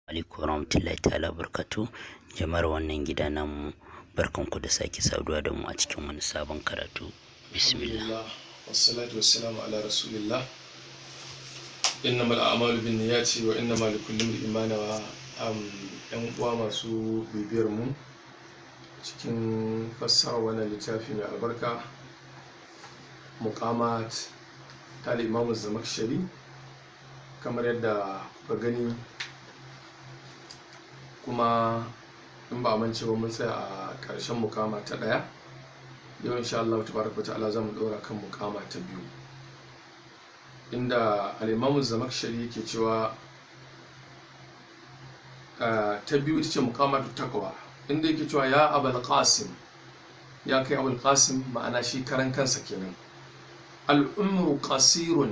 alaikum warahmatullahi ta'ala barkatu jama'ar wannan gida namu, barkanku da sake saduwa da mu a cikin wani sabon karatu. Bismillah wassalatu wassalamu ala rasulillah. Innamal a'malu binniyati wa innamal likulli imrin ma nawa. Yan uwa masu bibiyar mu cikin fassara wannan littafi mai albarka, muqamat ta Imam Zamakhshari, kamar yadda kuka gani, kuma in ba mance ba mun tsaya a ƙarshen mukama ta ɗaya. Yau insha Allah tabaraka ta'ala zamu ɗora kan mukama ta biyu, inda al-Imam Zamakhshari yake cewa ta biyu ita ce muqamatu taqwa, inda yake cewa ya Abul Qasim, ya kai Abul Qasim, ma'ana shi karan kansa kenan. Al-umru qasirun,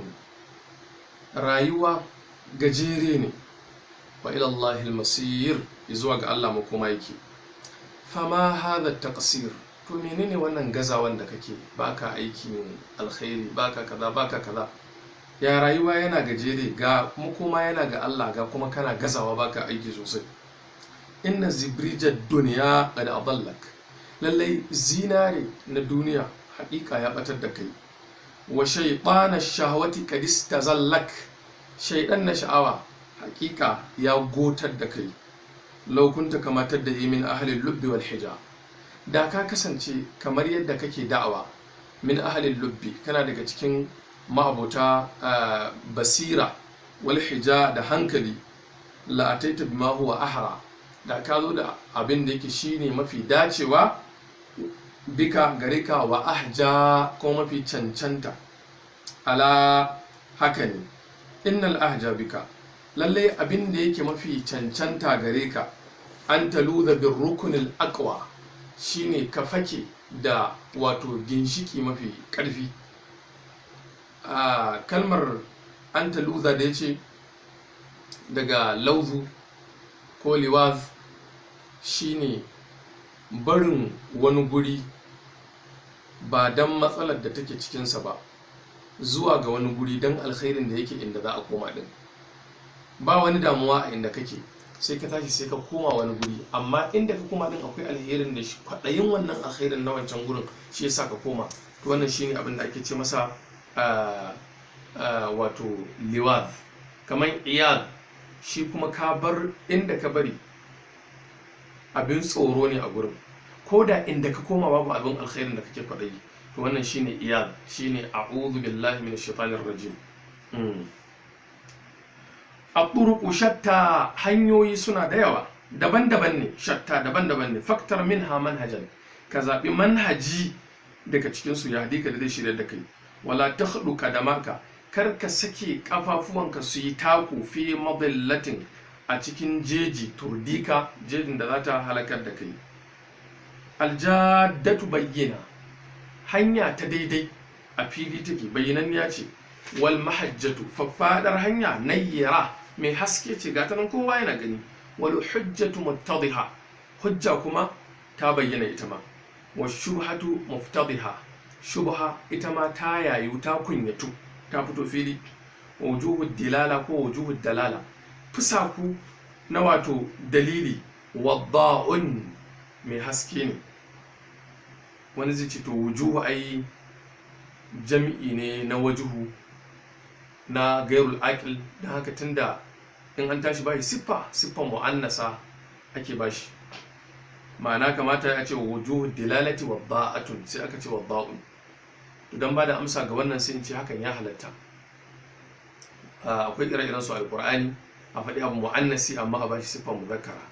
rayuwa gajere ne, wa ila Allah al-masir, zuwa ga Allah makoma yake. Fama hadha taqsir, to menene wannan gazawan da kake, baka aikin alkhairi, baka kaza baka kaza, ya rayuwa yana gajere, ga makoma yana ga Allah, ga kuma kana gazawa baka aiki sosai. Inna zibrijad dunya qad adallak, lallai zinare na duniya haƙiƙa ya batar da kai. Wa shaytana shahawati qad istazallak, shaydan na sha'awa haƙiƙa ya gotar da kai. Law kunta kama tad'i min ahli al-lubbi wal hija, da ka kasance kamar yadda kake da'awa min ahli al-lubbi, kana daga cikin ma'abota basira, wal hija da hankali, la ataita bima huwa ahra, da ka zo da abin da yake shine mafi dacewa, bika gare ka, wa ahja ko mafi cancanta. Ala haka ne, innal ahja bika, lalle abin da yake mafi cancanta gare ka, an taluza bin rukunil aqwa, shine ka fake da wato ginshiki mafi ƙarfi. Kalmar an taluza da yace daga lauzu ko liwaz, shine barin wani guri ba dan matsalar da take cikinsa ba, zuwa ga wani guri dan alkhairin da yake inda za a koma din. Ba wani damuwa a inda kake, sai ka tashi sai ka koma wani guri, amma inda ka koma din akwai alherin da shi, kwaɗayin wannan alherin na wancan gurin shi yasa ka koma. To wannan shine abin da ake ce masa wato liwaz. Kamar iyad, shi kuma ka bar inda ka bari abin tsoro ne a gurin, ko da inda ka koma babu abin alherin da kake kwaɗayi. To wannan shine iyad, shine a'udhu billahi minash shaitanir rajim. At-turuqu shatta, hanyoyi suna da yawa, daban-daban ne, shatta daban-daban ne. Faktar minha manhajan, ka zaɓi manhaji daga cikinsu ya hadika da zai shirya da kai. Wala takhdu kadamaka, kar ka sake kafafuwanka su yi taku fi madillatin, a cikin jeji, turdika, jejin da za ta halakar da kai. Aljaddatu bayyina, hanya ta daidai a fili take, bayyananniya ce. Wal mahajjatu, faffadar hanya, nayyira, mai haske ce, gata nan kowa yana gani. Wal hujjatu muttadiha, hujja kuma ta bayyana ita ma. Wa shubhatu muftadiha, shubha ita ma ta yayu, ta kunyatu, ta fito fili. Wa wujuhud dilala ko wujuhud dalala, fusaku na wato dalili. Wadda'un, mai haske ne. Wani zai ce to wujuhu ai jami'i ne na wajuhu na gairul aqil, dan haka tunda in an tashi bashi siffan mu'annasa ake bashi, ma'ana kamata ya ce wujuhu dilalati wadda'atun, sai aka ce wadda'un. to dan bada amsa ga wannan sai in ce hakan ya halatta. Akwai ire-iren su alqur'ani, a faɗi abu mu'annasi amma a bashi siffan muzakkara.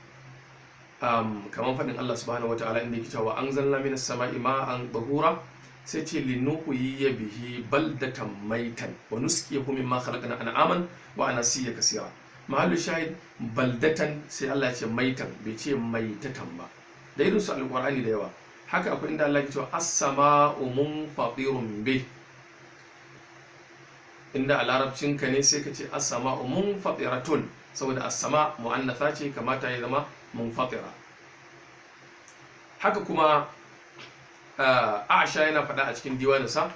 Kamar faɗin Allah subhanahu wataala inda yake cewa anzalna minas sama'i ma'an tahura, sai ce linuhyiya bihi baldatan maitan wa nusqiyahu mimma khalaqna an'aman wa anasiya kaseera. Mahallu shahid baldatan, sai Allah ya ce maitan, bai ce maitatan ba. Da irin su alqur'ani da yawa. Haka akwai inda Allah ya ce as-sama'u munfatirun bih, inda a larabcin ka ne sai ka ce as-sama'u munfatiratun, saboda as-sama mu'annatha ce, kamata ya zama munfatira. Haka kuma Aisha yana faɗa a cikin diwaninsa,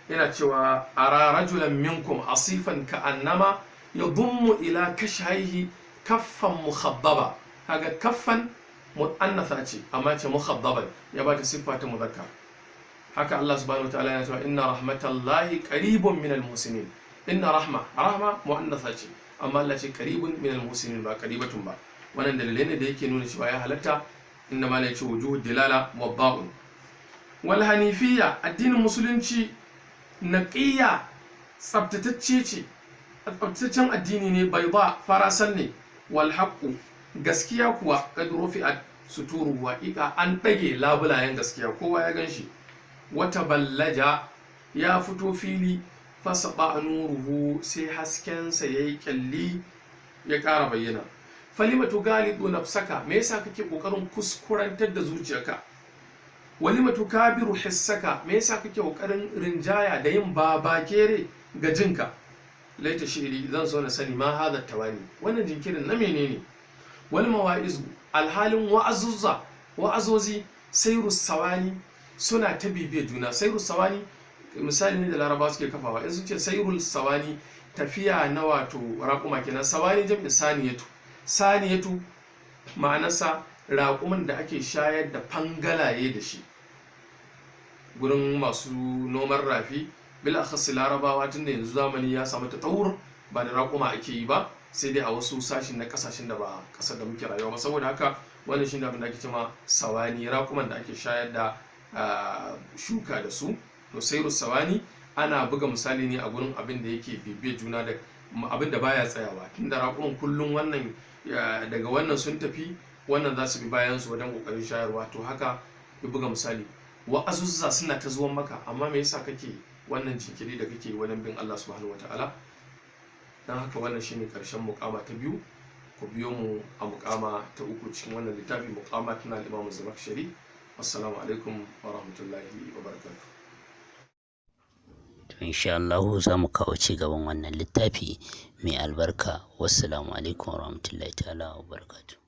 yana cewa ara rajulan minkum asifan ka annama yadhummu ila kashaihi kaffan mukhabbaba, kaga kaffan mu'annatha ce amma ce mukhabbaban ya bata siffa ta muzakkar. haka Allah subhanahu wataala yana cewa inna rahmatallahi qaribun minal muhsinin. inna rahma mu'annatha ce amma Allah ce qaribun minal muhsinin ba qaribatun ba. wannan dalilai ne da yake nuna cewa ya halatta, inda ma ne ce wujuhud dilala wabba'un. wal hanifiyya, addinin musulunci naqiyya, tsabtatacce ce, tsabtataccen addini ne, bayda farasan ne. wal haqqu, gaskiya kuwa kad rufi'at suturu waqiqa, an dage labulayen gaskiya kowa ya ganshi. wata ballaja, ya fito fili, fasaba nuruhu, sai haskensa yayi kyalli ya ƙara bayyana. falimatu galidu nafsaka, me yasa kake kokarin kuskurantar da zuciyarka? walimatu kabiru hissaka, me yasa kake kokarin rinjaya da yin babakere ga jinka? laita shiri, zan so na sani ma hada tawani, wannan jinkirin na menene? wal mawaizu, alhalin wa'azozi sayru sawani, suna ta bibiye juna. sayru sawani misali ne da Larabawa suke kafawa, in sun ce sayrul sawani, tafiya na wato raƙuma kenan. sawani jam'in saniyatu ma'anarsa raƙuman da ake shayar da fangalaye da shi. gurin masu noman rafi bil akhas Larabawa, tunda yanzu zamani ya samu tatawur, ba da raƙuma ake yi ba, sai dai a wasu sashin na kasashen da ba kasar da muke rayuwa ba. saboda haka wannan shine abin da ake cewa sawani, raƙuman da ake shayar da shuka da su. to sayru sawani ana buga misali ne a gurin abin da yake bibiye juna, da abin da baya tsayawa, tunda raƙuman kullum wannan daga wannan sun tafi, wannan za su bi bayan su wajen kokarin shayarwa. to haka ya buga misali. wa'azuzza suna ta zuwan maka, amma me yasa kake wannan jinkiri da kake wajen bin Allah subhanahu wataala? dan haka wannan shine karshen muqama ta biyu. ku biyo mu a muqama ta uku cikin wannan littafi, muqama tana Imam Zamakhshari. assalamu alaikum wa rahmatullahi wa barakatuh. to insha Allah za mu kawo ci gaban wannan littafi mai albarka. wassalamu alaikum wa rahmatullahi ta'ala wa barakatuh.